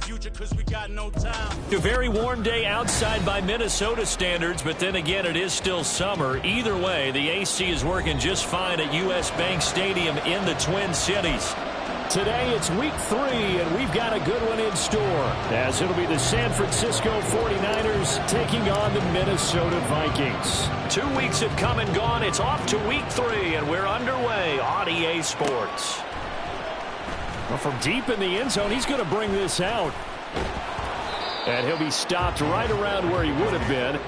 future because we got no time. A very warm day outside by Minnesota standards, but then again, it is still summer. Either way, the AC is working just fine at U.S. Bank Stadium in the Twin Cities. Today, it's week 3, and we've got a good one in store, as it'll be the San Francisco 49ers taking on the Minnesota Vikings. 2 weeks have come and gone. It's off to week 3, and we're underway on EA Sports. Well, from deep in the end zone, he's going to bring this out. And he'll be stopped right around where he would have been.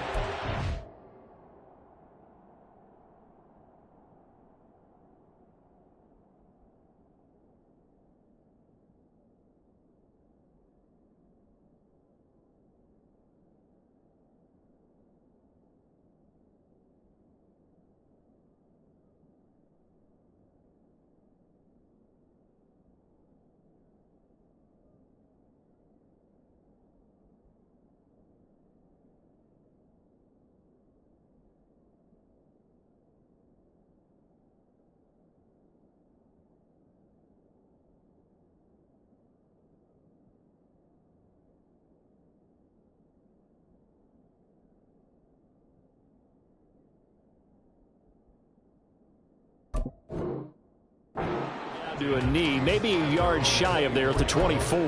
To a knee, maybe a yard shy of there at the 24.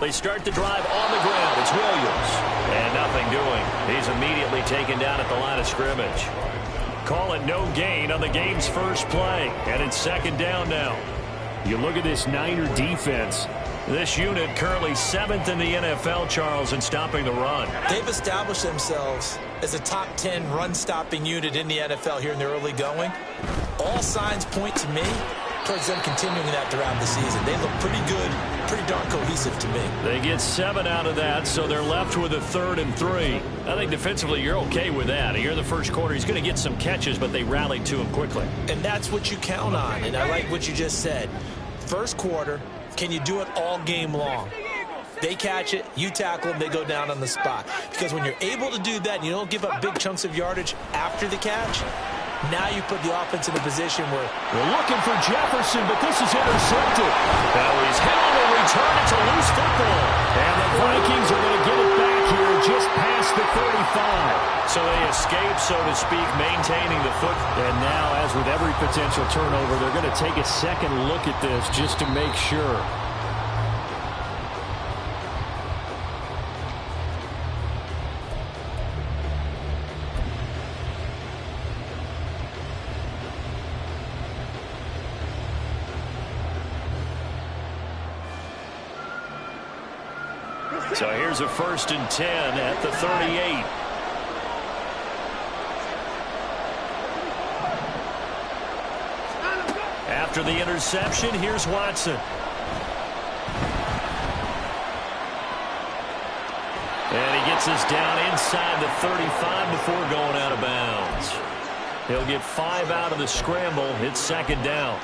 They start the drive on the ground. It's Williams. And nothing doing. He's immediately taken down at the line of scrimmage. Call it no gain on the game's first play. And it's second down now. You look at this Niner defense. This unit currently 7th in the NFL, Charles, in stopping the run. They've established themselves as a top 10 run-stopping unit in the NFL here in the early going. All signs point to me towards them continuing that throughout the season. They look pretty good, pretty darn cohesive to me. They get 7 out of that, so they're left with a 3rd and 3. I think defensively you're okay with that. Here in the first quarter, he's going to get some catches, but they rallied to him quickly. And that's what you count on, and I like what you just said. First quarter, can you do it all game long? They catch it, you tackle them, they go down on the spot. Because when you're able to do that and you don't give up big chunks of yardage after the catch, now you put the offense in a position where we're looking for Jefferson, but this is intercepted. Now he's hit on the return. It's a loose football. And the Vikings are going to get it back here just past the 35. So they escape, so to speak, maintaining the foot. And now, as with every potential turnover, they're going to take a second look at this just to make sure. So here's a 1st and 10 at the 38. After the interception, here's Watson. And he gets us down inside the 35 before going out of bounds. He'll get 5 out of the scramble. It's second down.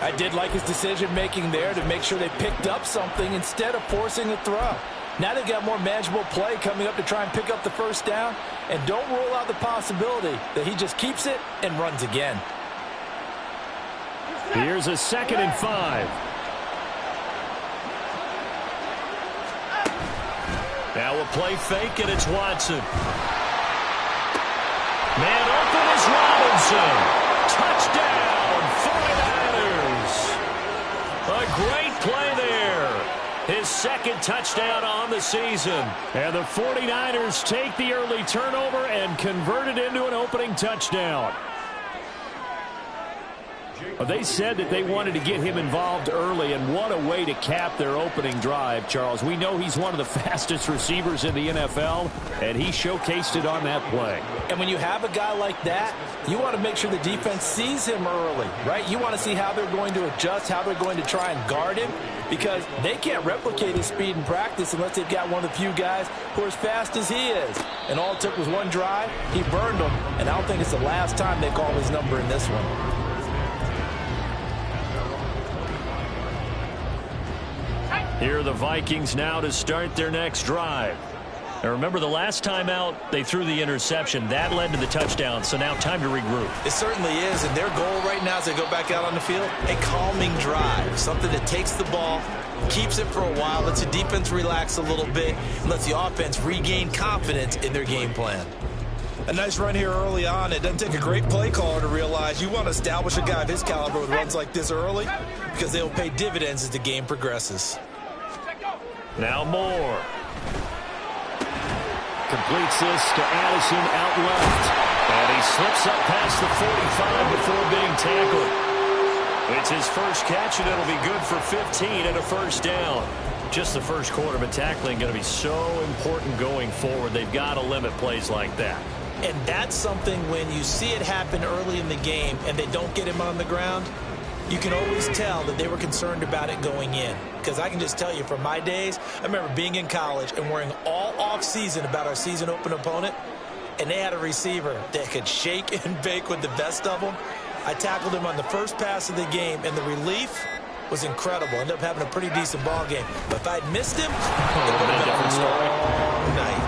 I did like his decision-making there to make sure they picked up something instead of forcing a throw. Now they've got more manageable play coming up to try and pick up the first down. And don't rule out the possibility that he just keeps it and runs again. Here's a 2nd and 5. Now a play fake, and it's Watson. Man open is Robinson. Touchdown, 49ers. A great play there. His 2nd touchdown on the season. And the 49ers take the early turnover and convert it into an opening touchdown. They said that they wanted to get him involved early, and what a way to cap their opening drive, Charles. We know he's one of the fastest receivers in the NFL, and he showcased it on that play. And when you have a guy like that, you want to make sure the defense sees him early, right? You want to see how they're going to adjust, how they're going to try and guard him, because they can't replicate his speed in practice unless they've got one of the few guys who are as fast as he is. And all it took was one drive. He burned them, and I don't think it's the last time they call his number in this one. Here are the Vikings now to start their next drive. Now remember, the last time out, they threw the interception. That led to the touchdown, so now time to regroup. It certainly is, and their goal right now as they go back out on the field, a calming drive, something that takes the ball, keeps it for a while, lets the defense relax a little bit, and lets the offense regain confidence in their game plan. A nice run here early on. It doesn't take a great play caller to realize you want to establish a guy of his caliber with runs like this early Because they will pay dividends as the game progresses. Now Moore. Completes this to Addison out left. And he slips up past the 45 before being tackled. It's his first catch, and it'll be good for 15 and a first down. Just the first quarter, but tackling going to be so important going forward. They've got to limit plays like that. And that's something when you see it happen early in the game and they don't get him on the ground, you can always tell that they were concerned about it going in. Because I can just tell you from my days, I remember being in college and worrying all off-season about our season open opponent, and they had a receiver that could shake and bake with the best of them. I tackled him on the first pass of the game, and the relief was incredible. Ended up having a pretty decent ball game. But if I'd missed him, it would have been a long night.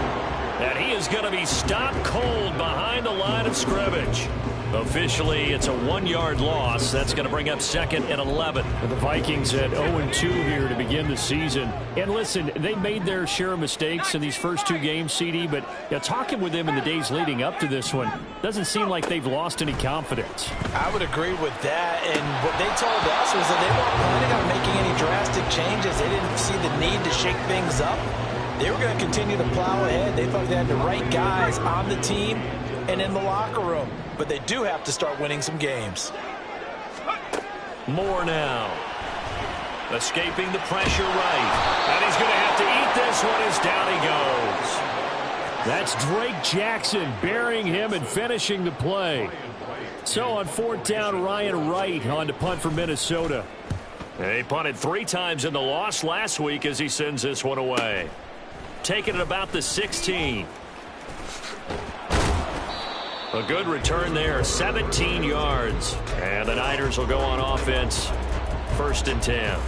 And he is going to be stopped cold behind the line of scrimmage. Officially, it's a 1-yard loss. That's going to bring up second and 11. The Vikings at 0-2 here to begin the season. And listen, they made their share of mistakes in these first 2 games, CD, but talking with them in the days leading up to this one, doesn't seem like they've lost any confidence. I would agree with that, and what they told us was that they weren't planning on making any drastic changes. They didn't see the need to shake things up. They were going to continue to plow ahead. They thought they had the right guys on the team and in the locker room. But they do have to start winning some games. Moore now. Escaping the pressure right. And he's going to have to eat this one as down he goes. That's Drake Jackson burying him and finishing the play. So on 4th down, Ryan Wright on to punt for Minnesota. And he punted 3 times in the loss last week as he sends this one away. Taking it about the 16. A good return there, 17 yards. And the Niners will go on offense, 1st and 10.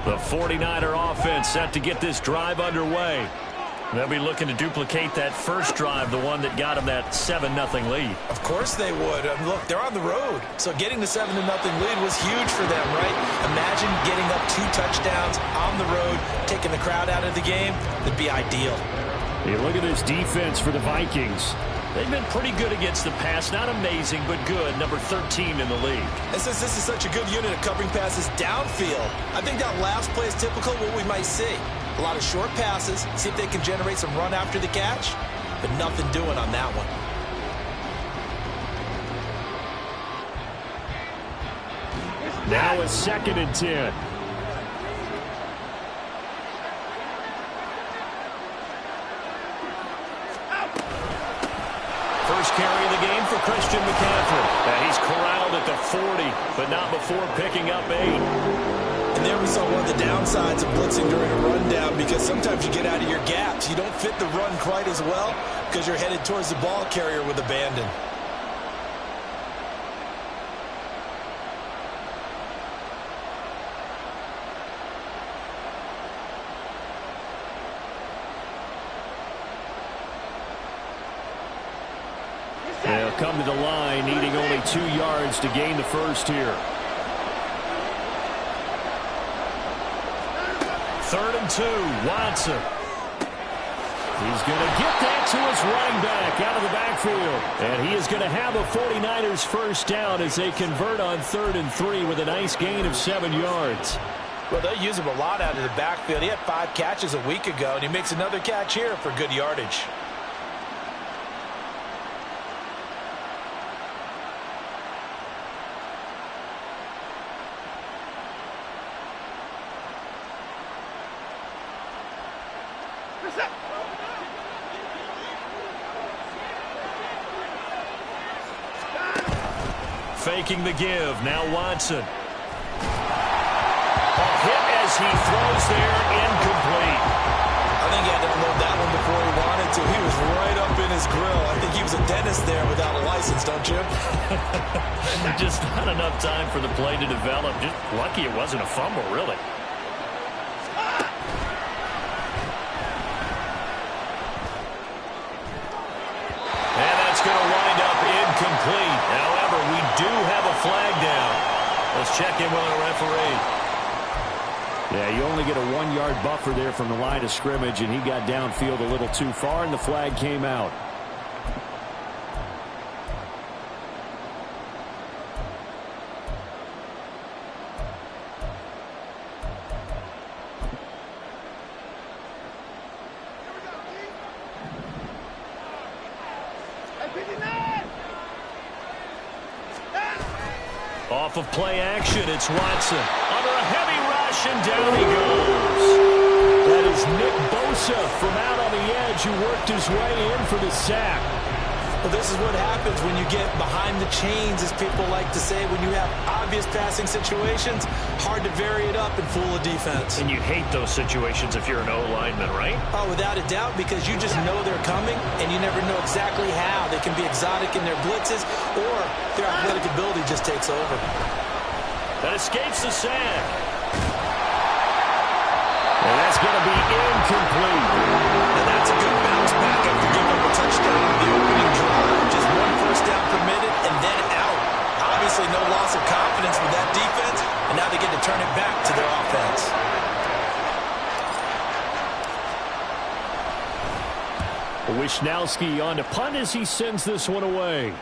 The 49er offense set to get this drive underway. They'll be looking to duplicate that first drive, the one that got them that 7-0 lead. Of course they would. Look, they're on the road. So getting the 7-0 lead was huge for them, right? Imagine getting up 2 touchdowns on the road, taking the crowd out of the game. That'd be ideal. You look at this defense for the Vikings. They've been pretty good against the pass. Not amazing, but good. Number 13 in the league. And since this is such a good unit of covering passes downfield, I think that last play is typical of what we might see. A lot of short passes, see if they can generate some run after the catch, but nothing doing on that one. Now a 2nd and 10. First carry of the game for Christian McCaffrey. And he's corralled at the 40, but not before picking up 8. And there we saw one of the downsides of blitzing during a rundown, because sometimes you get out of your gaps. You don't fit the run quite as well because you're headed towards the ball carrier with abandon. They'll come to the line, needing only 2 yards to gain the first here. 3rd and 2, Watson. He's going to get that to his running back out of the backfield. And he is going to have a 49ers first down as they convert on 3rd and 3 with a nice gain of 7 yards. Well, they'll use him a lot out of the backfield. He had 5 catches a week ago, and he makes another catch here for good yardage. Faking the give. Now Watson. A hit as he throws there, incomplete. I think he had to unload that one before he wanted to. He was right up dentist there without a license, don't you? Just not enough time for the play to develop. Just lucky it wasn't a fumble, really. And that's going to wind up incomplete. However, we do have a flag down. Let's check in with our referee. Yeah, you only get a 1-yard buffer there from the line of scrimmage, and he got downfield a little too far, and the flag came out. Off of play action, it's Watson. Under a heavy rush, and down he goes. That is Nick Bosa from out on the edge who worked his way in for the sack. Well, this is what happens when you get behind the chains, as people like to say. When you have obvious passing situations, hard to vary it up and fool a defense. And you hate those situations if you're an O-lineman, right? Oh, without a doubt, because you just know they're coming, and you never know exactly how. They can be exotic in their blitzes, or their athletic ability just takes over. That escapes the sack. And that's going to be incomplete. And that's a good bounce back after giving up a touchdown on the opening drive. Just one first down permitted, and then out. Obviously no loss of confidence with that defense, and now they get to turn it back to their offense. Wishnowski on to punt as he sends this one away.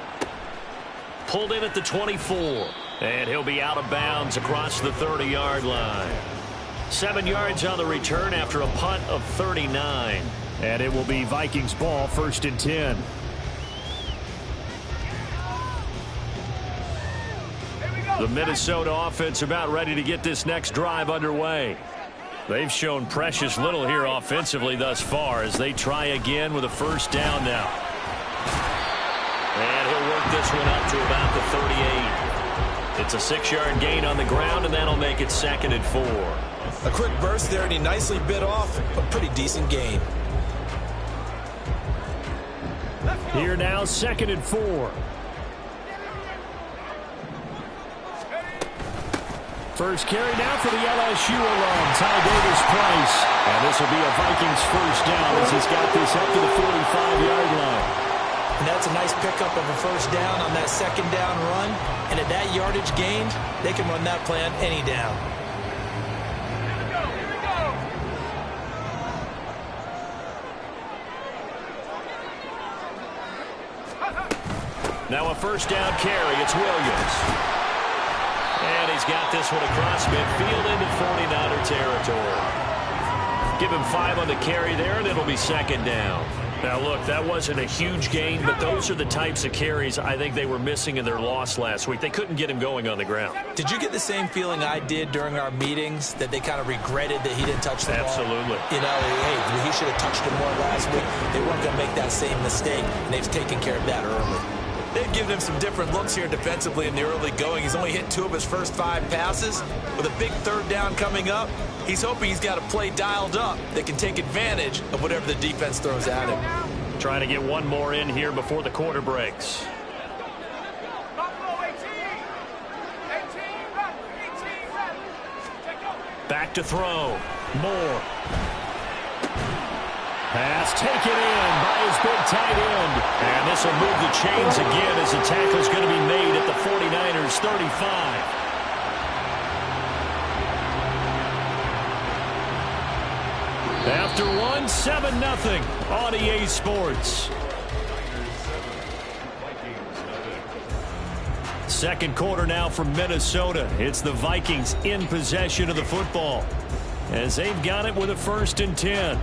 Pulled in at the 24. And he'll be out of bounds across the 30-yard line. 7 yards on the return after a punt of 39. And it will be Vikings ball, 1st and 10. The Minnesota offense about ready to get this next drive underway. They've shown precious little here offensively thus far as they try again with a first down now. And he'll work this one up to about the 38. It's a 6-yard gain on the ground, and that'll make it 2nd and 4. A quick burst there, and he nicely bit off a pretty decent gain. Here now, 2nd and 4. First carry now for the LSU alum, Ty Davis-Price. And this will be a Vikings first down as he's got this up to the 45-yard line. And that's a nice pickup of a first down on that 2nd down run. And at that yardage gained, they can run that play on any down. Now a first down carry. It's Williams. And he's got this one across midfield into 49er territory. Give him 5 on the carry there, and it'll be 2nd down. Now, look, that wasn't a huge gain, but those are the types of carries I think they were missing in their loss last week. They couldn't get him going on the ground. Did you get the same feeling I did during our meetings, that they kind of regretted that he didn't touch the ball? Absolutely. You know, hey, he should have touched it more last week. They weren't going to make that same mistake, and they've taken care of that early. They've given him some different looks here defensively in the early going. He's only hit 2 of his first 5 passes. With a big 3rd down coming up, he's hoping he's got a play dialed up that can take advantage of whatever the defense throws at him. Trying to get one more in here before the quarter breaks. Back to throw. Moore. Pass taken in by his big tight end. And this will move the chains again as the tackle's going to be made at the 49ers 35. After one, 7-0 on EA Sports. Second quarter now from Minnesota. It's the Vikings in possession of the football as they've got it with a 1st and 10.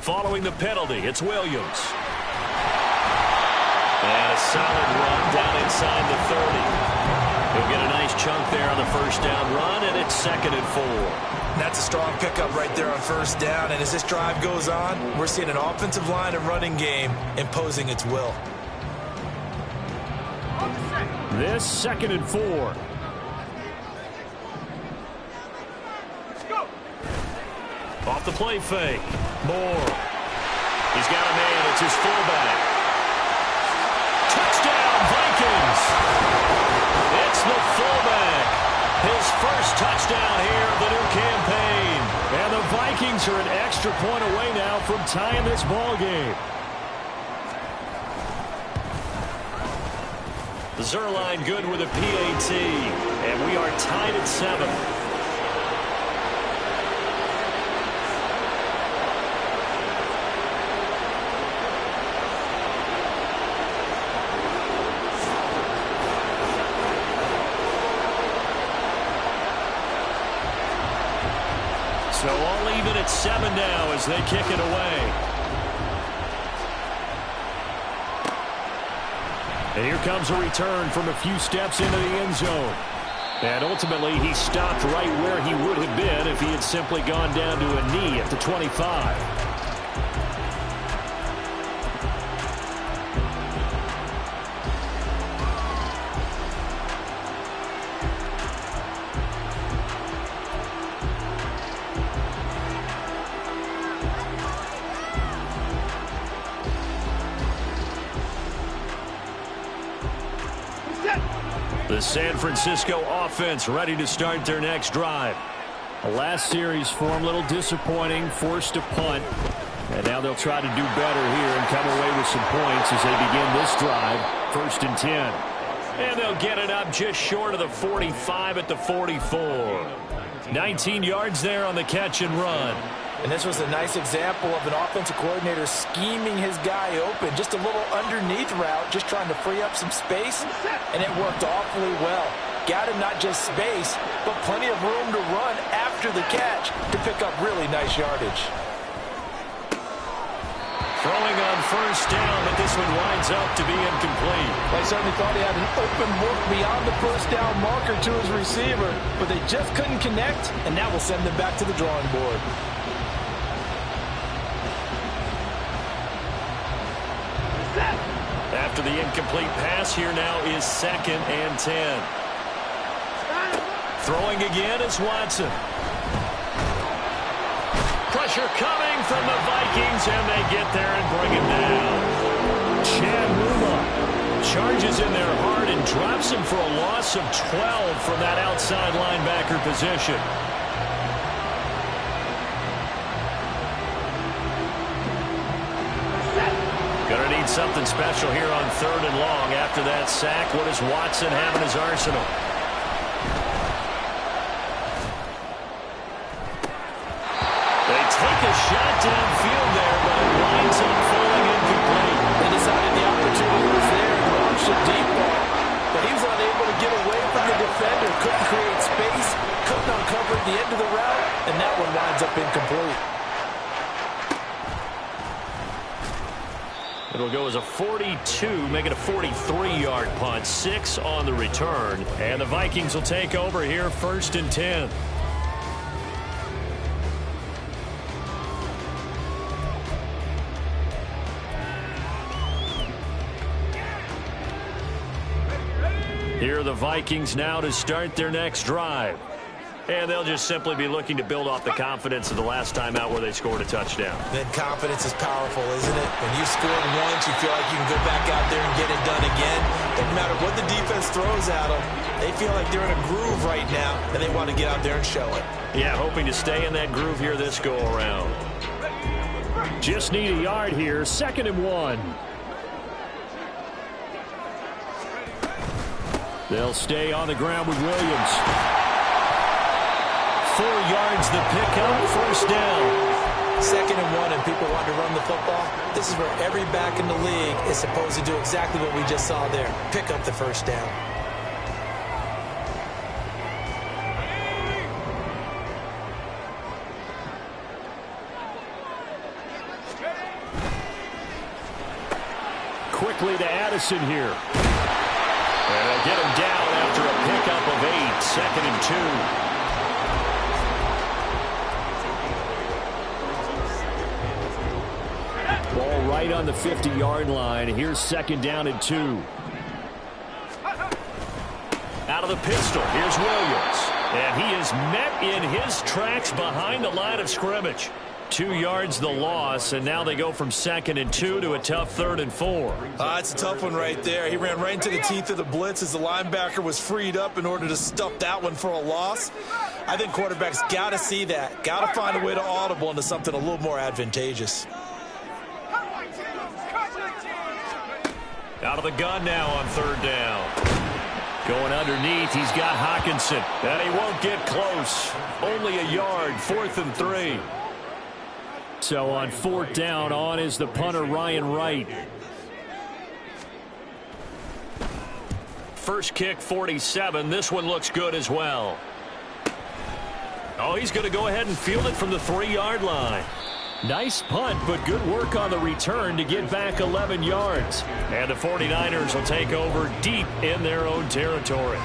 Following the penalty, it's Williams. And a solid run down inside the 30. He'll get a nice chunk there on the first down run, and it's 2nd and 4. That's a strong pickup right there on first down. And as this drive goes on, we're seeing an offensive line and running game imposing its will. This 2nd and 4. Off the play fake. Moore. He's got a man. It's his fullback. Touchdown, Vikings. It's the fullback. His first touchdown here of the new campaign. And the Vikings are an extra point away now from tying this ball game. Zerline good with a PAT. And we are tied at 7. So all even at 7 now as they kick it away. And here comes a return from a few steps into the end zone. And ultimately, he stopped right where he would have been if he had simply gone down to a knee at the 25. The San Francisco offense ready to start their next drive. The last series for him, a little disappointing, forced a punt. And now they'll try to do better here and come away with some points as they begin this drive. 1st and 10. And they'll get it up just short of the 45 at the 44. 19 yards there on the catch and run. And this was a nice example of an offensive coordinator scheming his guy open. Just a little underneath route, just trying to free up some space, and it worked awfully well. Got him not just space, but plenty of room to run after the catch to pick up really nice yardage. Throwing on first down, but this one winds up to be incomplete. They certainly thought he had an open look beyond the first down marker to his receiver, but they just couldn't connect, and that will send them back to the drawing board. After the incomplete pass, here now is 2nd and 10. Throwing again is Watson. Pressure coming from the Vikings, and they get there and bring him down. Chad Muma charges in there hard and drops him for a loss of 12 from that outside linebacker position. Gonna need something special here on 3rd and long. After that sack, what does Watson have in his arsenal? They take a shot downfield there, but it winds up falling incomplete. They decided the opportunity was there to launch a deep ball, but he was unable to get away from the defender, couldn't create space, couldn't uncover the end of the route, and that one winds up incomplete. It'll go as a 42, make it a 43-yard punt, 6 on the return. And the Vikings will take over here, 1st and 10. Here are the Vikings now to start their next drive. And they'll just simply be looking to build off the confidence of the last time out where they scored a touchdown. Then confidence is powerful, isn't it? When you've scored once, you feel like you can go back out there and get it done again. Doesn't matter what the defense throws at them. They feel like they're in a groove right now, and they want to get out there and show it. Yeah, hoping to stay in that groove here this go-around. just need a yard here. 2nd and 1. They'll stay on the ground with Williams. 4 yards the pickup, 1st down. 2nd and 1, and people want to run the football. This is where every back in the league is supposed to do exactly what we just saw there. Pick up the 1st down. quickly to Addison here. And they'll get him down after a pickup of 8, 2nd and 2. Ball right on the 50-yard line. Here's 2nd down and 2. Out of the pistol, here's Williams. And he is met in his tracks behind the line of scrimmage. 2 yards the loss, and now they go from 2nd and 2 to a tough 3rd and 4. It's a tough one right there. He ran right into the teeth of the blitz as the linebacker was freed up in order to stuff that one for a loss. I think quarterbacks got to see that. Got to find a way to audible into something a little more advantageous. Out of the gun now on 3rd down. Going underneath, he's got Hockenson. And he won't get close. Only a yard, 4th and 3. So on 4th down, on is the punter, Ryan Wright. First kick, 47. This one looks good as well. Oh, he's going to go ahead and field it from the 3-yard line. Nice punt, but good work on the return to get back 11 yards. And the 49ers will take over deep in their own territory.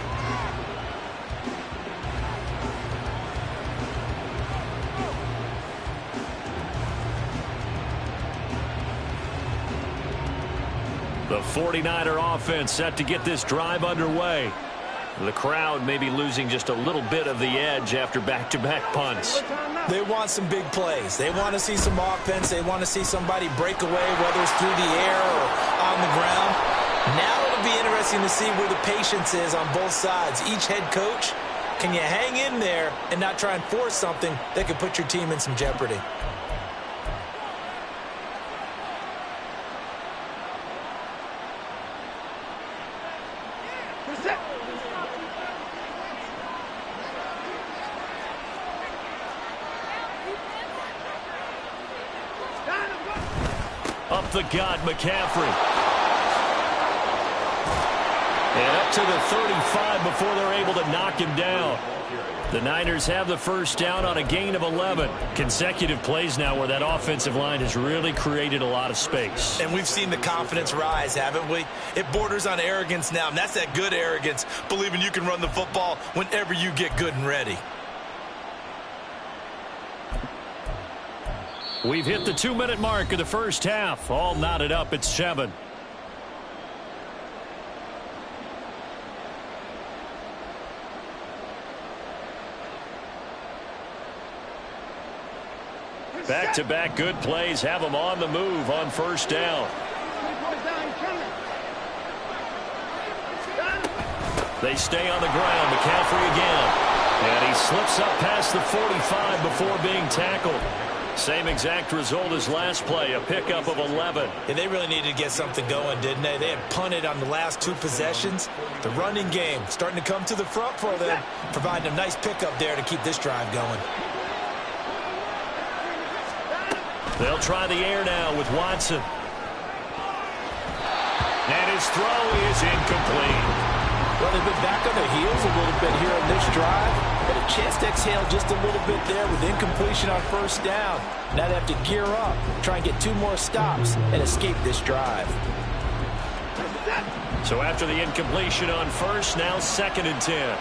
The 49er offense set to get this drive underway. The crowd may be losing just a little bit of the edge after back-to-back punts. They want some big plays. They want to see some offense. They want to see somebody break away, whether it's through the air or on the ground. Now it'll be interesting to see where the patience is on both sides. Each head coach, can you hang in there and not try and force something that could put your team in some jeopardy? Up the gut, McCaffrey. And up to the 35 before they're able to knock him down. The Niners have the first down on a gain of 11. Consecutive plays now where that offensive line has really created a lot of space. And we've seen the confidence rise, haven't we? It borders on arrogance now, and that's that good arrogance, believing you can run the football whenever you get good and ready. We've hit the 2-minute mark of the first half. All knotted up at 7. Back-to-back good plays have them on the move on first down. They stay on the ground. McCaffrey again. And he slips up past the 45 before being tackled. Same exact result as last play, a pickup of 11. Yeah, they really needed to get something going, didn't they? They had punted on the last 2 possessions. The running game starting to come to the front for them, providing a nice pickup there to keep this drive going. They'll try the air now with Watson. And his throw is incomplete. Well, they've been back on their heels a little bit here in this drive, but a chance to exhale just a little bit there with incompletion on first down. Now they have to gear up, try and get 2 more stops, and escape this drive. So after the incompletion on first, now 2nd and 10.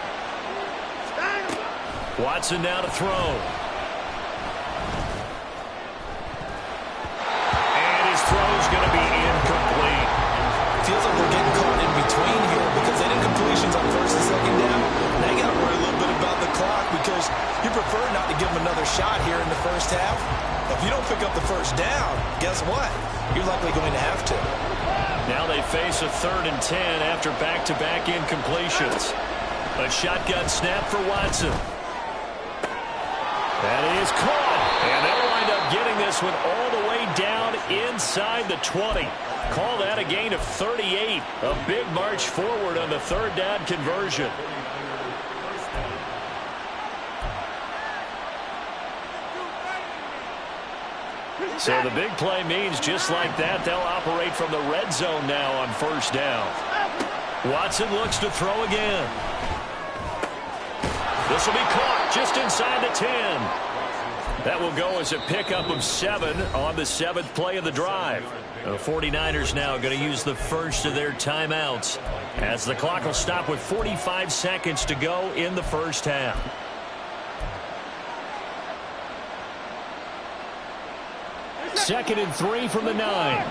Watson now to throw. And his throw's going to be incomplete. Feels like they're getting caught in between here because they did incompletions on first and 2nd down. Now you got to worry a little bit about the clock because you prefer not to give them another shot here in the first half. If you don't pick up the first down, guess what? You're likely going to have to. Now they face a 3rd and 10 after back-to-back incompletions. A shotgun snap for Watson. That is caught. And they'll wind up getting this one all the way down inside the 20. Call that a gain of 38. A big march forward on the 3rd down conversion. So the big play means just like that, they'll operate from the red zone now on first down. Watson looks to throw again. This will be caught just inside the 10. That will go as a pickup of 7 on the 7th play of the drive. The 49ers now going to use the first of their timeouts as the clock will stop with 45 seconds to go in the first half. Second and 3 from the 9.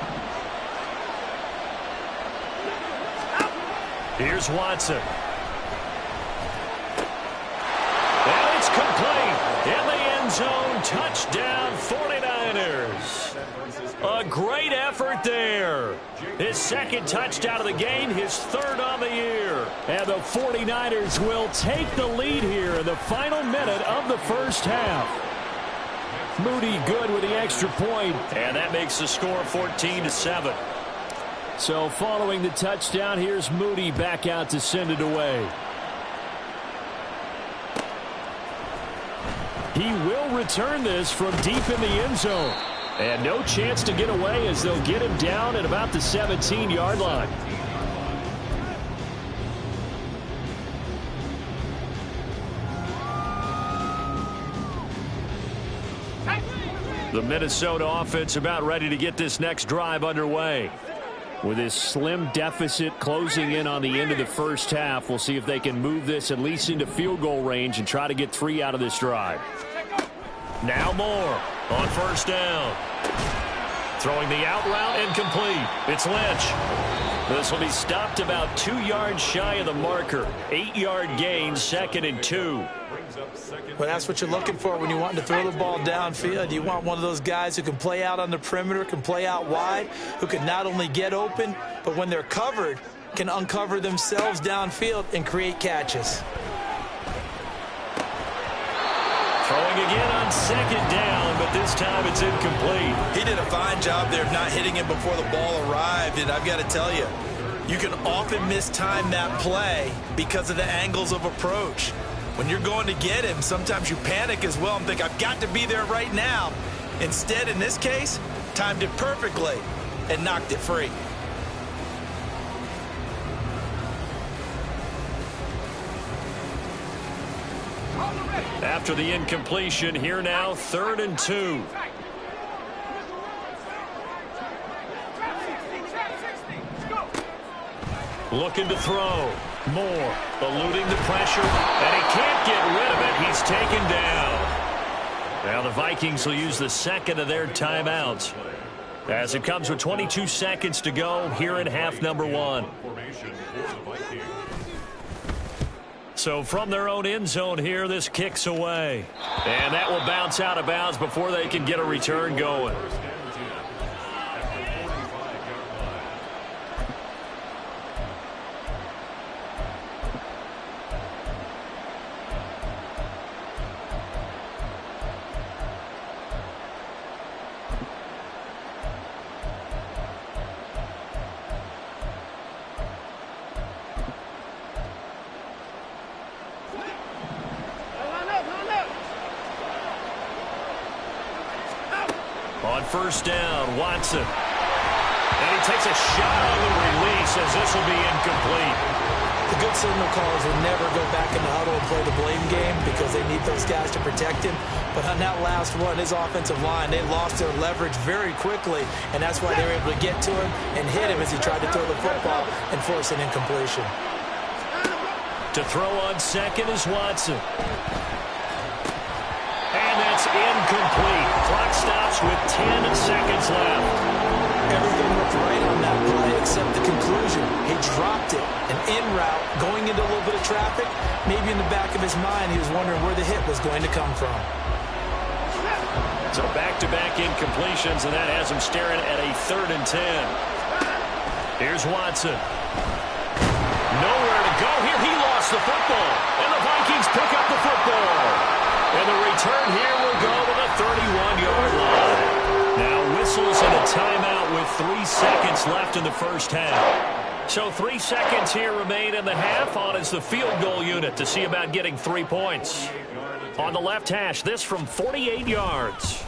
Here's Watson. And it's complete. In the end zone, touchdown 49ers. A great effort there. His second touchdown of the game, his third on the year. And the 49ers will take the lead here in the final minute of the first half. Moody good with the extra point, and that makes the score 14-7. So following the touchdown, here's Moody back out to send it away. He will return this from deep in the end zone. And no chance to get away as they'll get him down at about the 17-yard line. The Minnesota offense about ready to get this next drive underway. With this slim deficit closing in on the end of the first half, we'll see if they can move this at least into field goal range and try to get 3 out of this drive. Now Moore on first down. Throwing the out route incomplete. It's Lynch. This will be stopped about 2 yards shy of the marker. 8-yard gain, 2nd and 2. Well, that's what you're looking for when you want to throw the ball downfield. You want one of those guys who can play out on the perimeter, can play out wide, who can not only get open, but when they're covered, can uncover themselves downfield and create catches. Throwing again on 2nd down, but this time it's incomplete. He did a fine job there of not hitting him before the ball arrived, and I've got to tell you, you can often mistime that play because of the angles of approach. When you're going to get him, sometimes you panic as well and think, I've got to be there right now. Instead, in this case, timed it perfectly and knocked it free. After the incompletion, here now, 3rd and 2. Looking to throw. Moore eluding the pressure, and he can't get rid of it. He's taken down. Now the Vikings will use the 2nd of their timeouts as it comes with 22 seconds to go here in half number 1. So from their own end zone here, this kicks away. And that will bounce out of bounds before they can get a return going. On first down, Watson. And he takes a shot on the release as this will be incomplete. The good signal callers will never go back in the huddle and play the blame game because they need those guys to protect him. But on that last one, his offensive line, they lost their leverage very quickly, and that's why they were able to get to him and hit him as he tried to throw the football and force an incompletion. To throw on 2nd is Watson. And that's incomplete. Clock stops with 10 seconds left. Everything looked right on that play except the conclusion. He dropped it. An in route, going into a little bit of traffic. Maybe in the back of his mind, he was wondering where the hit was going to come from. So back-to-back incompletions, and that has him staring at a 3rd and 10. Here's Watson. Nowhere to go here. He lost the football. And the Vikings pick up the football. And the return here will go to the 31-yard line. Now whistles and a timeout with 3 seconds left in the first half. So 3 seconds here remain in the half. On is the field goal unit to see about getting 3 points. On the left hash, this from 48 yards.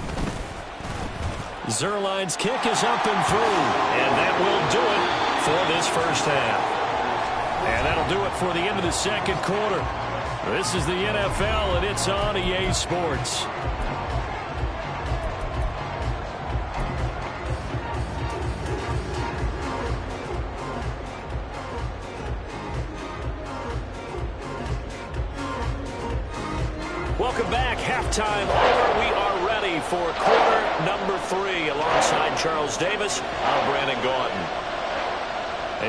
Zerline's kick is up and through. And that will do it for this first half. And that'll do it for the end of the second quarter. This is the NFL, and it's on EA Sports. halftime over. We are ready for quarter number 3. Alongside Charles Davis, I'm Brandon Gaudin.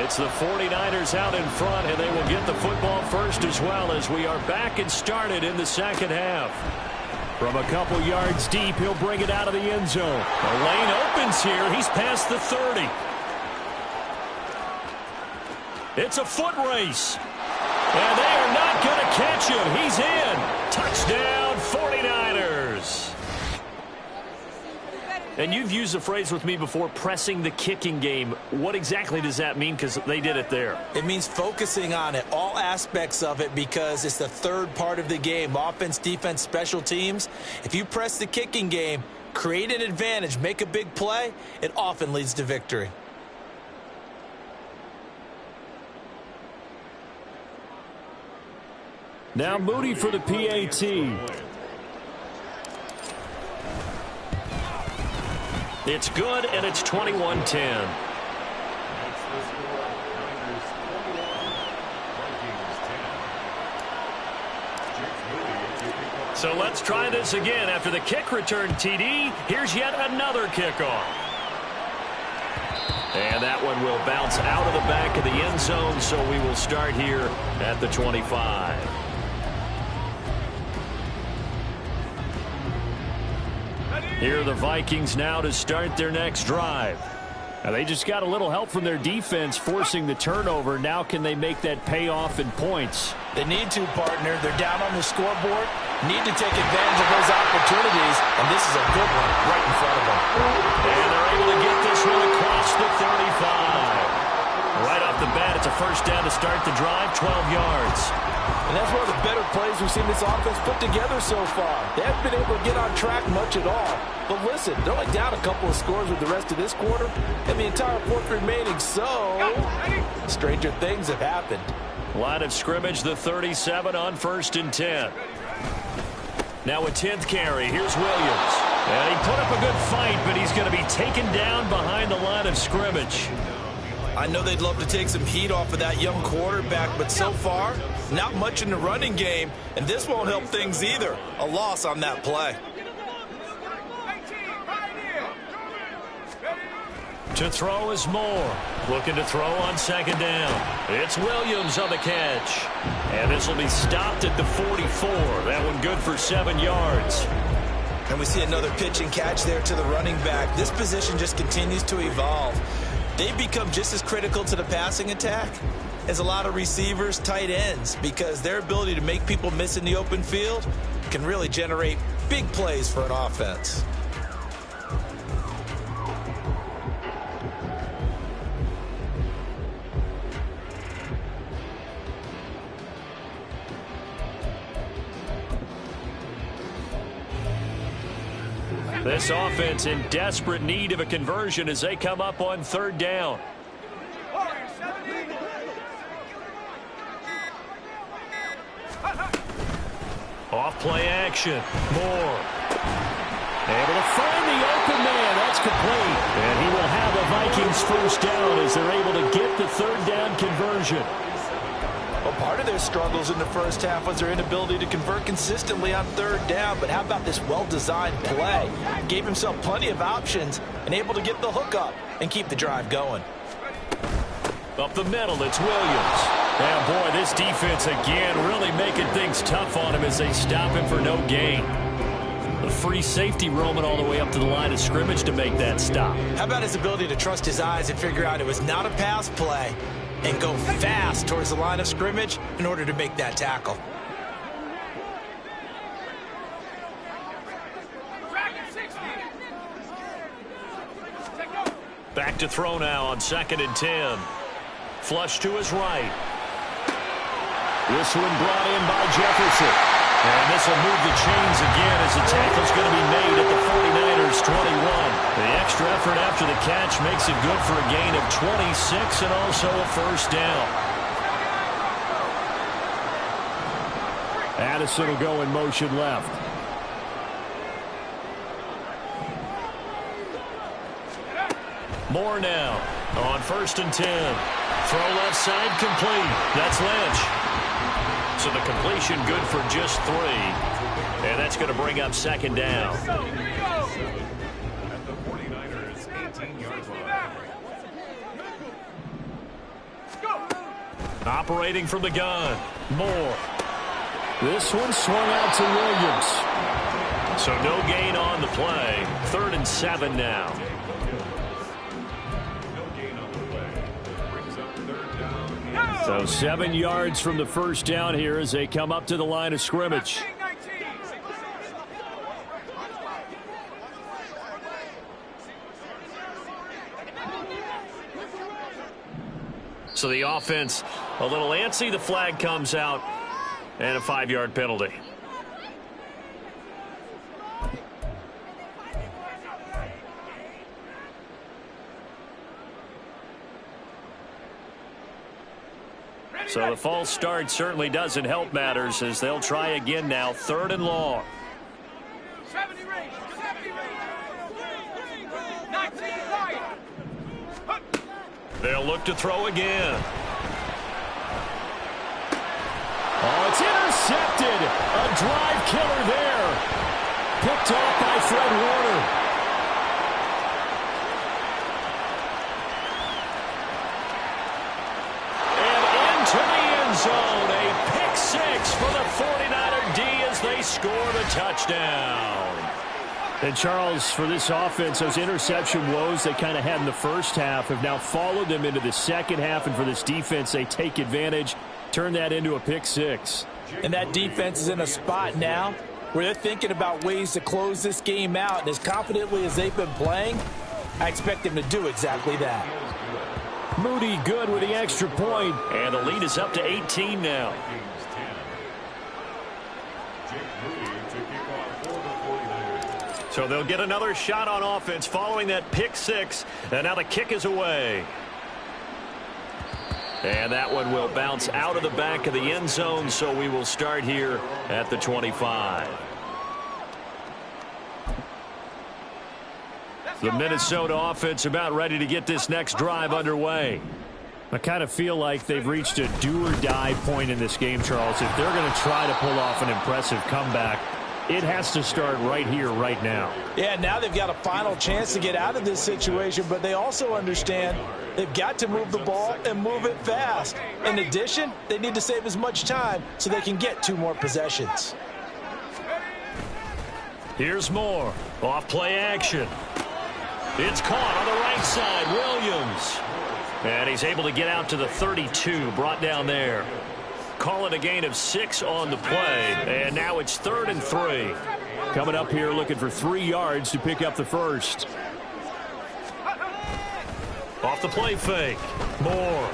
It's the 49ers out in front, and they will get the football first as well as we are back and started in the second half. From a couple yards deep, he'll bring it out of the end zone. The lane opens here. He's past the 30. It's a foot race. And they are not going to catch him. He's in. Touchdown, 49ers. And you've used the phrase with me before, pressing the kicking game. What exactly does that mean? Because they did it there. It means focusing on it, all aspects of it, because it's the third part of the game. Offense, defense, special teams. If you press the kicking game, create an advantage, make a big play, it often leads to victory. Now Moody for the PAT. It's good, and it's 21-10. So let's try this again. After the kick return TD, here's yet another kickoff. And that one will bounce out of the back of the end zone, so we will start here at the 25. Here are the Vikings now to start their next drive. Now they just got a little help from their defense forcing the turnover. Now can they make that pay off in points? They need to, partner. They're down on the scoreboard. Need to take advantage of those opportunities, and this is a good one right in front of them. And they're able to get this one across the 35. Right off the bat, it's a first down to start the drive, 12 yards. And that's one of the better plays we've seen this offense put together so far. They haven't been able to get on track much at all. But listen, they're only down a couple of scores with the rest of this quarter, and the entire fourth remaining, so stranger things have happened. Line of scrimmage, the 37 on 1st and 10. Now a 10th carry. Here's Williams. And he put up a good fight, but he's going to be taken down behind the line of scrimmage. I know they'd love to take some heat off of that young quarterback, but so far, not much in the running game, and this won't help things either. A loss on that play. To throw is Moore. Looking to throw on 2nd down. It's Williams on the catch. And this will be stopped at the 44. That one good for 7 yards. And we see another pitch and catch there to the running back. This position just continues to evolve. They become just as critical to the passing attack as a lot of receivers, tight ends, because their ability to make people miss in the open field can really generate big plays for an offense. This offense in desperate need of a conversion as they come up on 3rd down. Off play action. Moore. Able to find the open man. That's complete. And he will have the Vikings first down as they're able to get the 3rd down conversion. Well, part of their struggles in the first half was their inability to convert consistently on 3rd down. But how about this well-designed play? Gave himself plenty of options and able to get the hook up and keep the drive going. Up the middle, it's Williams. And boy, this defense again really making things tough on him as they stop him for no gain. The free safety roaming all the way up to the line of scrimmage to make that stop. How about his ability to trust his eyes and figure out it was not a pass play and go fast towards the line of scrimmage in order to make that tackle. Back to throw now on 2nd and 10. Flush to his right. This one brought in by Jefferson. And this will move the chains again as the tackle's going to be made at the 49ers 21. The extra effort after the catch makes it good for a gain of 26 and also a first down. Addison will go in motion left. Moore now on 1st and 10. Throw left side complete. That's Lynch. So the completion good for just 3. And that's going to bring up second down. At the 49ers, 18-yard line. Operating from the gun. Moore. This one swung out to Williams. So no gain on the play. 3rd and 7 now. So 7 yards from the first down here as they come up to the line of scrimmage. So the offense a little antsy. The flag comes out and a 5-yard penalty. So the false start certainly doesn't help matters as they'll try again now. 3rd and long. They'll look to throw again. Oh, it's intercepted. A drive killer there. Picked off by Fred Warner. To the end zone, a pick 6 for the 49er D as they score the touchdown. And Charles, for this offense, those interception woes they kind of had in the first half have now followed them into the second half, and for this defense, they take advantage, turn that into a pick 6. And that defense is in a spot now where they're thinking about ways to close this game out, and as confidently as they've been playing, I expect them to do exactly that. Moody good with the extra point. And the lead is up to 18 now. So they'll get another shot on offense following that pick 6. And now the kick is away. And that one will bounce out of the back of the end zone. So we will start here at the 25. The Minnesota offense about ready to get this next drive underway. I kind of feel like they've reached a do-or-die point in this game, Charles. If they're going to try to pull off an impressive comeback, it has to start right here, right now. Yeah, now they've got a final chance to get out of this situation, but they also understand they've got to move the ball and move it fast. In addition, they need to save as much time so they can get 2 more possessions. Here's Moore. Off play action. It's caught on the right side. Williams. And he's able to get out to the 32. Brought down there. Call it a gain of 6 on the play. And now it's 3rd and 3. Coming up here looking for 3 yards to pick up the first. Off the play fake. Moore.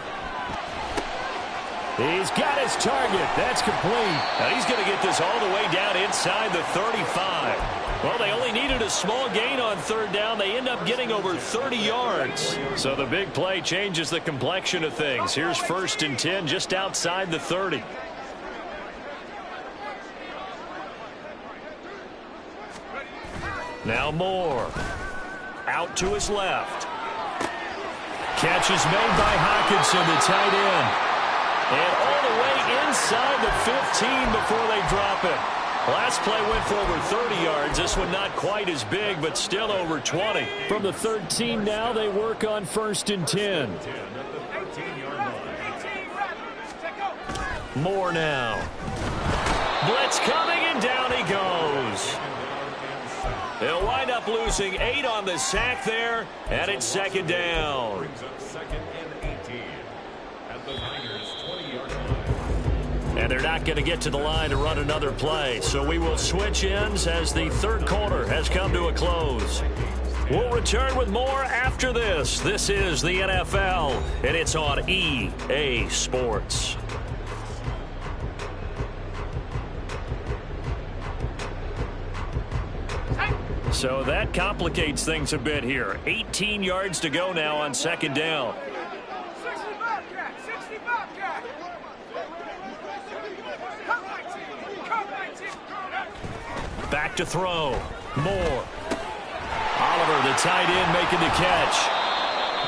He's got his target. That's complete. Now he's going to get this all the way down inside the 35. Well, they only needed a small gain on 3rd down. They end up getting over 30 yards. So the big play changes the complexion of things. Here's 1st and 10 just outside the 30. Now Moore. Out to his left. Catch is made by Hockenson, the tight end. And all the way inside the 15 before they drop it. Last play went for over 30 yards. This one not quite as big, but still over 20. From the 13 now, they work on 1st and 10. Moore now. Blitz coming, and down he goes. They'll wind up losing 8 on the sack there, and it's 2nd down. And they're not going to get to the line to run another play. So we will switch ends as the 3rd quarter has come to a close. We'll return with more after this. This is the NFL, and it's on EA Sports. So that complicates things a bit here. 18 yards to go now on 2nd down. Back to throw. Moore. Oliver, the tight end, making the catch.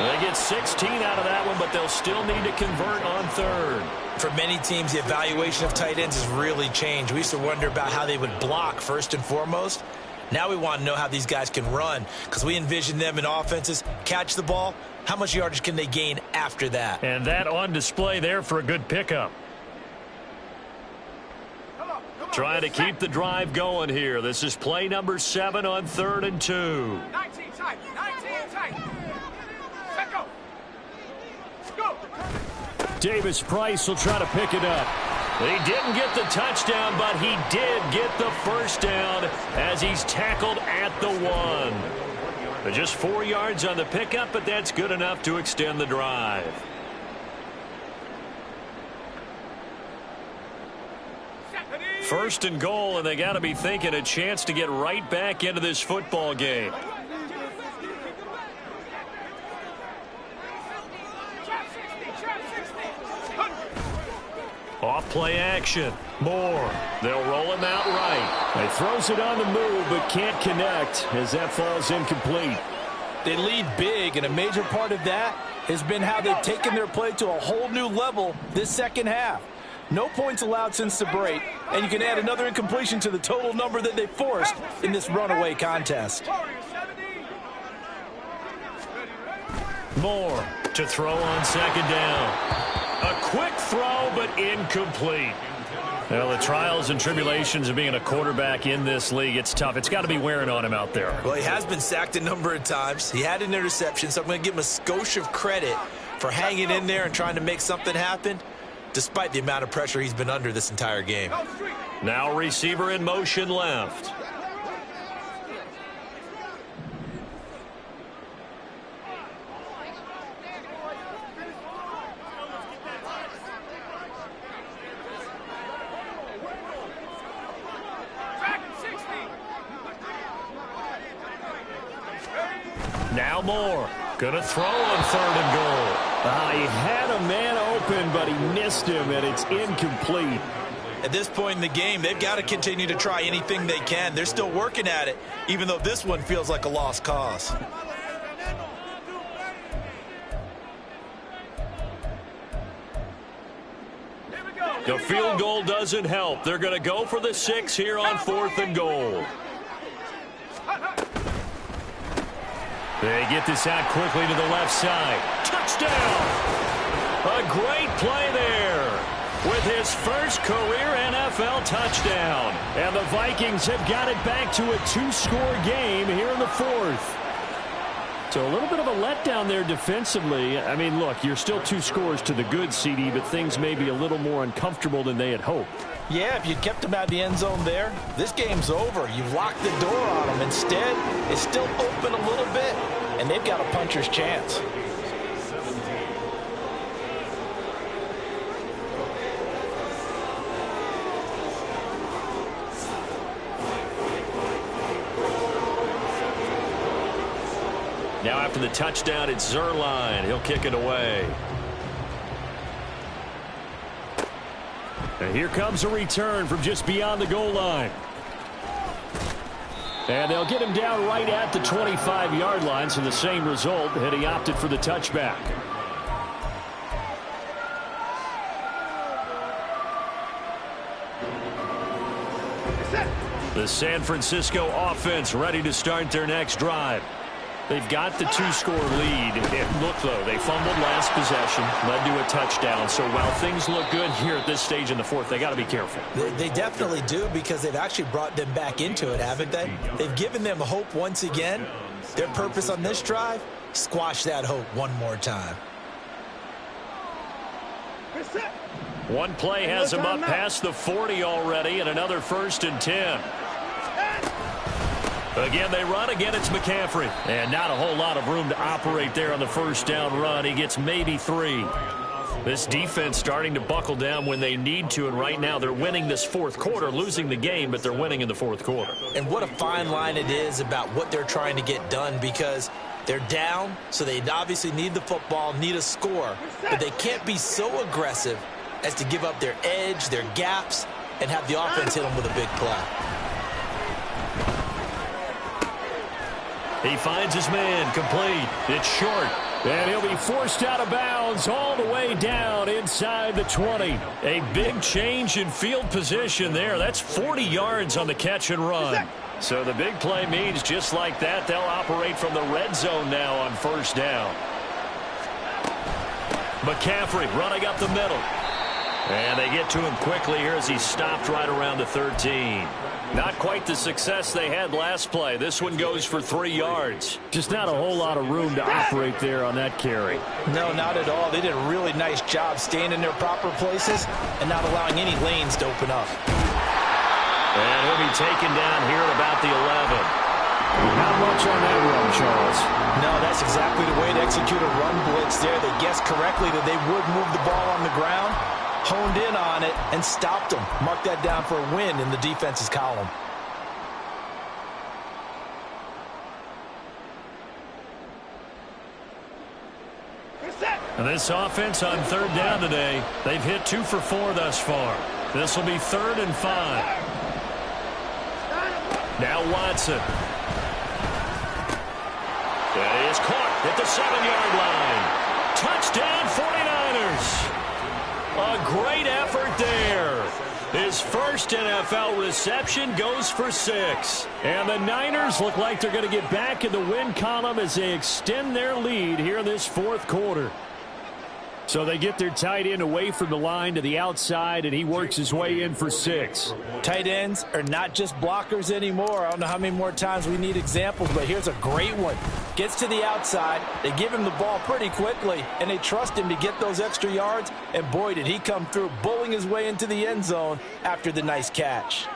They get 16 out of that one, but they'll still need to convert on third. For many teams, the evaluation of tight ends has really changed. We used to wonder about how they would block first and foremost. Now we want to know how these guys can run, because we envision them in offenses catch the ball. How much yardage can they gain after that? And that on display there for a good pickup. Trying to keep the drive going here. This is play number 7 on 3rd and 2. 19 tight. 19 tight. Set go. Go. Davis Price will try to pick it up. He didn't get the touchdown, but he did get the first down as he's tackled at the 1. Just 4 yards on the pickup, but that's good enough to extend the drive. First and goal, and they got to be thinking a chance to get right back into this football game. Off play action. Moore. They'll roll him out right. He throws it on the move, but can't connect as that falls incomplete. They lead big, and a major part of that has been how they've taken their play to a whole new level this second half. No points allowed since the break, and you can add another incompletion to the total number that they forced in this runaway contest. Moore to throw on second down. A quick throw, but incomplete. Well, the trials and tribulations of being a quarterback in this league, it's tough. It's got to be wearing on him out there. Well, he has been sacked a number of times. He had an interception, so I'm going to give him a skosh of credit for hanging in there and trying to make something happen, despite the amount of pressure he's been under this entire game. Now receiver in motion left. Now Moore. Gonna throw on 3rd and goal. He had a man open, but he missed him, and it's incomplete. At this point in the game, they've got to continue to try anything they can. They're still working at it, even though this one feels like a lost cause. The field goal doesn't help. They're going to go for the 6 here on 4th and goal. They get this out quickly to the left side. Touchdown! A great play there with his first career NFL touchdown. And the Vikings have got it back to a 2-score game here in the 4th. So a little bit of a letdown there defensively. I mean, look, you're still 2 scores to the good, CD, but things may be a little more uncomfortable than they had hoped. Yeah, if you kept them out of the end zone there, this game's over. You've locked the door on them. Instead, it's still open a little bit, and they've got a puncher's chance. Now after the touchdown, it's Zerline. He'll kick it away. And here comes a return from just beyond the goal line. And they'll get him down right at the 25-yard line, so the same result, and he opted for the touchback. The San Francisco offense ready to start their next drive. They've got the 2-score lead. Look, though, they fumbled last possession, led to a touchdown. So while things look good here at this stage in the 4th, they got to be careful. They definitely do, because they've actually brought them back into it, haven't they? They've given them hope once again. Their purpose on this drive, squash that hope one more time. One play has him up past the 40 already, and another 1st and 10. Again, they run. Again, it's McCaffrey. And not a whole lot of room to operate there on the first down run. He gets maybe 3. This defense starting to buckle down when they need to, and right now they're winning this 4th quarter, losing the game, but they're winning in the 4th quarter. And what a fine line it is about what they're trying to get done, because they're down, so they obviously need the football, need a score, but they can't be so aggressive as to give up their edge, their gaps, and have the offense hit them with a big play. He finds his man, complete. It's short. And he'll be forced out of bounds all the way down inside the 20. A big change in field position there. That's 40 yards on the catch and run. So the big play means just like that, they'll operate from the red zone now on first down. McCaffrey running up the middle. And they get to him quickly here as he's stopped right around the 13. Not quite the success they had last play. This one goes for 3 yards. Just not a whole lot of room to operate there on that carry. No, not at all. They did a really nice job staying in their proper places and not allowing any lanes to open up. And he'll be taken down here at about the 11. Not much on that run, Charles. No, that's exactly the way to execute a run blitz there. They guessed correctly that they would move the ball on the ground, honed in on it, and stopped them. Mark that down for a win in the defense's column. And this offense on third down today, they've hit 2 for 4 thus far. This will be 3rd and 5. Now Watson. That is caught at the 7-yard line. Touchdown 49ers. A great effort there. His first NFL reception goes for 6. And the Niners look like they're going to get back in the win column as they extend their lead here in this 4th quarter. So they get their tight end away from the line to the outside, and he works his way in for 6. Tight ends are not just blockers anymore. I don't know how many more times we need examples, but here's a great one. Gets to the outside, they give him the ball pretty quickly, and they trust him to get those extra yards, and boy, did he come through, bowling his way into the end zone after the nice catch.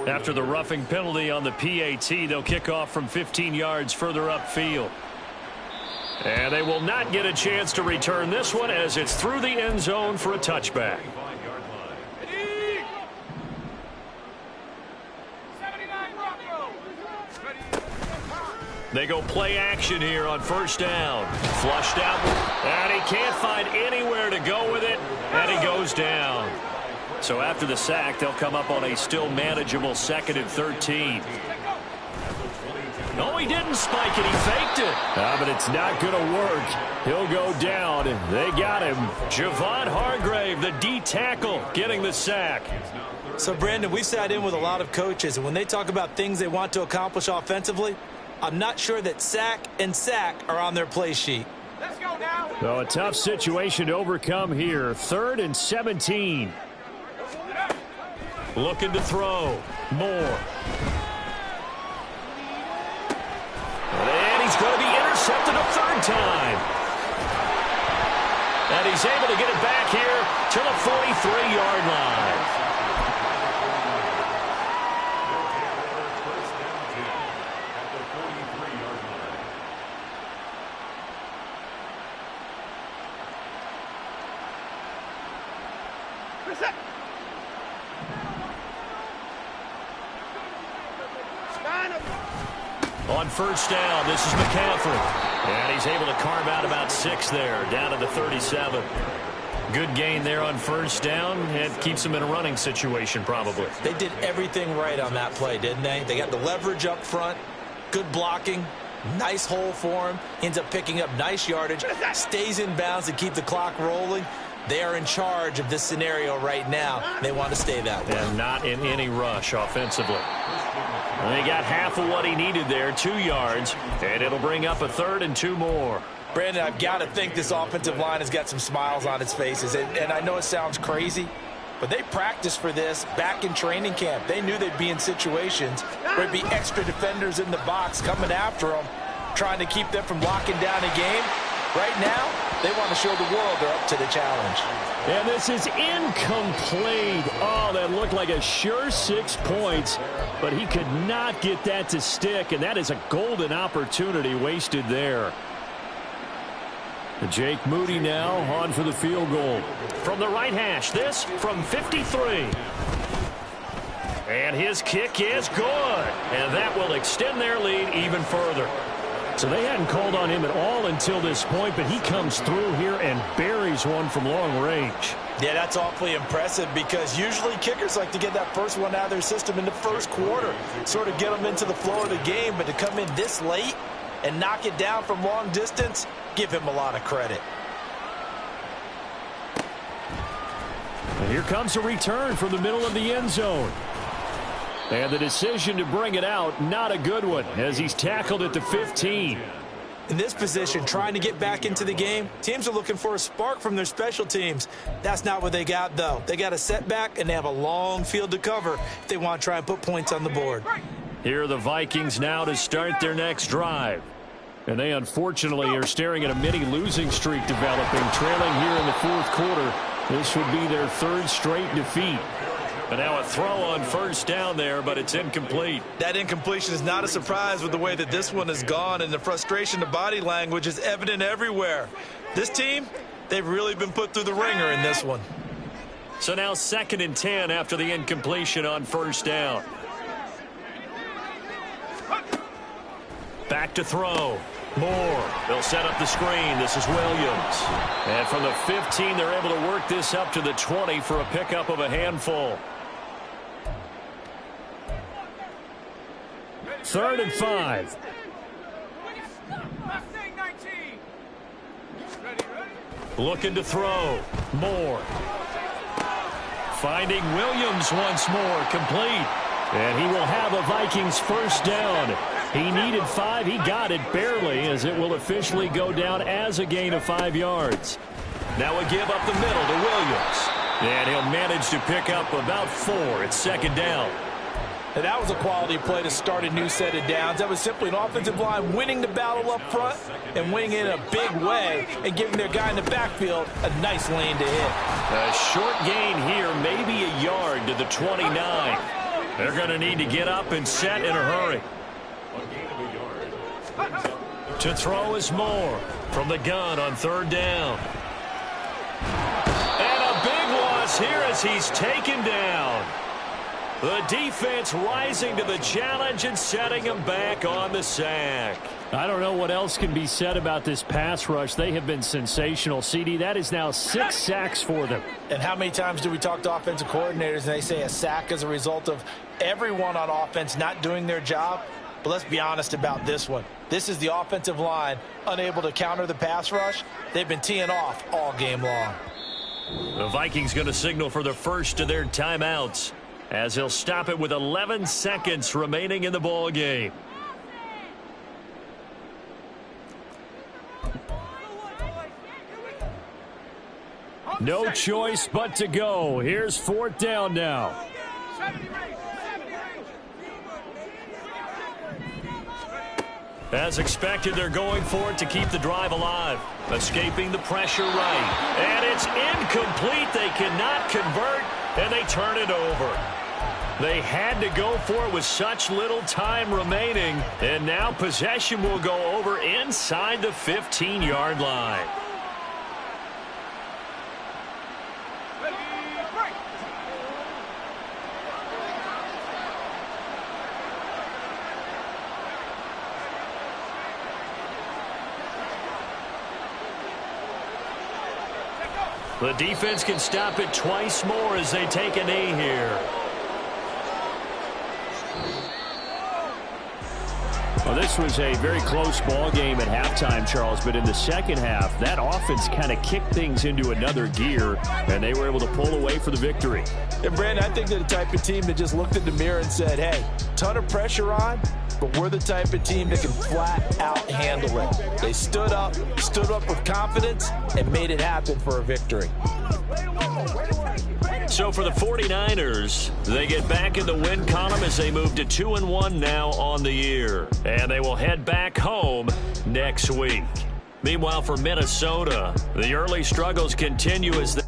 After the roughing penalty on the PAT, they'll kick off from 15 yards further upfield. And they will not get a chance to return this one as it's through the end zone for a touchback. They go play action here on first down. Flushed out, and he can't find anywhere to go with it, and he goes down. So after the sack, they'll come up on a still manageable 2nd and 13. No, he didn't spike it. He faked it. But it's not going to work. He'll go down, and they got him. Javon Hargrave, the D tackle, getting the sack. So, Brandon, we've sat in with a lot of coaches, and when they talk about things they want to accomplish offensively, I'm not sure that sack and sack are on their play sheet. Let's go now. So a tough situation to overcome here. 3rd and 17. Looking to throw. Moore. And he's going to be intercepted a 3rd time. And he's able to get it back here to the 43-yard line. On first down, this is McCaffrey. And he's able to carve out about 6 there, down to the 37. Good gain there on first down, and keeps him in a running situation probably. They did everything right on that play, didn't they? They got the leverage up front, good blocking, nice hole for him, ends up picking up nice yardage, stays in bounds to keep the clock rolling. They are in charge of this scenario right now. They want to stay that way. And not in any rush offensively. And they got half of what he needed there, 2 yards, and it'll bring up a 3rd and 2 more. Brandon, I've got to think this offensive line has got some smiles on its faces. And I know it sounds crazy, but they practiced for this back in training camp. They knew they'd be in situations where there'd be extra defenders in the box coming after them, trying to keep them from locking down a game. Right now, they want to show the world they're up to the challenge. And this is incomplete. Oh, that looked like a sure 6 points, but he could not get that to stick, and that is a golden opportunity wasted there. Jake Moody now on for the field goal. From the right hash, this from 53. And his kick is good. And that will extend their lead even further. So they hadn't called on him at all until this point, but he comes through here and buries one from long range. Yeah, that's awfully impressive because usually kickers like to get that first one out of their system in the first quarter, sort of get them into the flow of the game, but to come in this late and knock it down from long distance, give him a lot of credit. And here comes a return from the middle of the end zone. And the decision to bring it out, not a good one, as he's tackled at the 15. In this position, trying to get back into the game, teams are looking for a spark from their special teams. That's not what they got, though. They got a setback, and they have a long field to cover if they want to try and put points on the board. Here are the Vikings now to start their next drive. And they, unfortunately, are staring at a mini losing streak developing, trailing here in the fourth quarter. This would be their third straight defeat. And now a throw on first down there, but it's incomplete. That incompletion is not a surprise with the way that this one has gone, and the frustration, the body language is evident everywhere. This team, they've really been put through the ringer in this one. So now 2nd and 10 after the incompletion on first down. Back to throw. Moore. They'll set up the screen. This is Williams. And from the 15, they're able to work this up to the 20 for a pickup of a handful. 3rd and 5. Looking to throw. Moore. Finding Williams once more. Complete. And he will have a Vikings first down. He needed 5. He got it barely, as it will officially go down as a gain of 5 yards. Now a give up the middle to Williams. And he'll manage to pick up about 4. It's 2nd down. And that was a quality play to start a new set of downs. That was simply an offensive line winning the battle up front and winning it in a big way and giving their guy in the backfield a nice lane to hit. A short gain here, maybe a yard to the 29. They're going to need to get up and set in a hurry. To throw is Moore from the gun on 3rd down. And a big loss here as he's taken down. The defense rising to the challenge and setting him back on the sack. I don't know what else can be said about this pass rush. They have been sensational. CD, that is now 6 sacks for them. And how many times do we talk to offensive coordinators and they say a sack is a result of everyone on offense not doing their job? But let's be honest about this one. This is the offensive line unable to counter the pass rush. They've been teeing off all game long. The Vikings going to signal for the first of their timeouts, as he'll stop it with 11 seconds remaining in the ball game. No choice but to go. Here's 4th down now. As expected, they're going for it to keep the drive alive. Escaping the pressure right. And it's incomplete. They cannot convert, and they turn it over. They had to go for it with such little time remaining, and now possession will go over inside the 15-yard line. The defense can stop it twice more as they take a knee here. Well, this was a very close ball game at halftime, Charles, but in the second half, that offense kind of kicked things into another gear, and they were able to pull away for the victory. And, Brandon, I think they're the type of team that just looked in the mirror and said, hey, ton of pressure on, but we're the type of team that can flat out handle it. They stood up with confidence, and made it happen for a victory. So for the 49ers, they get back in the win column as they move to 2-1 now on the year. And they will head back home next week. Meanwhile, for Minnesota, the early struggles continue as they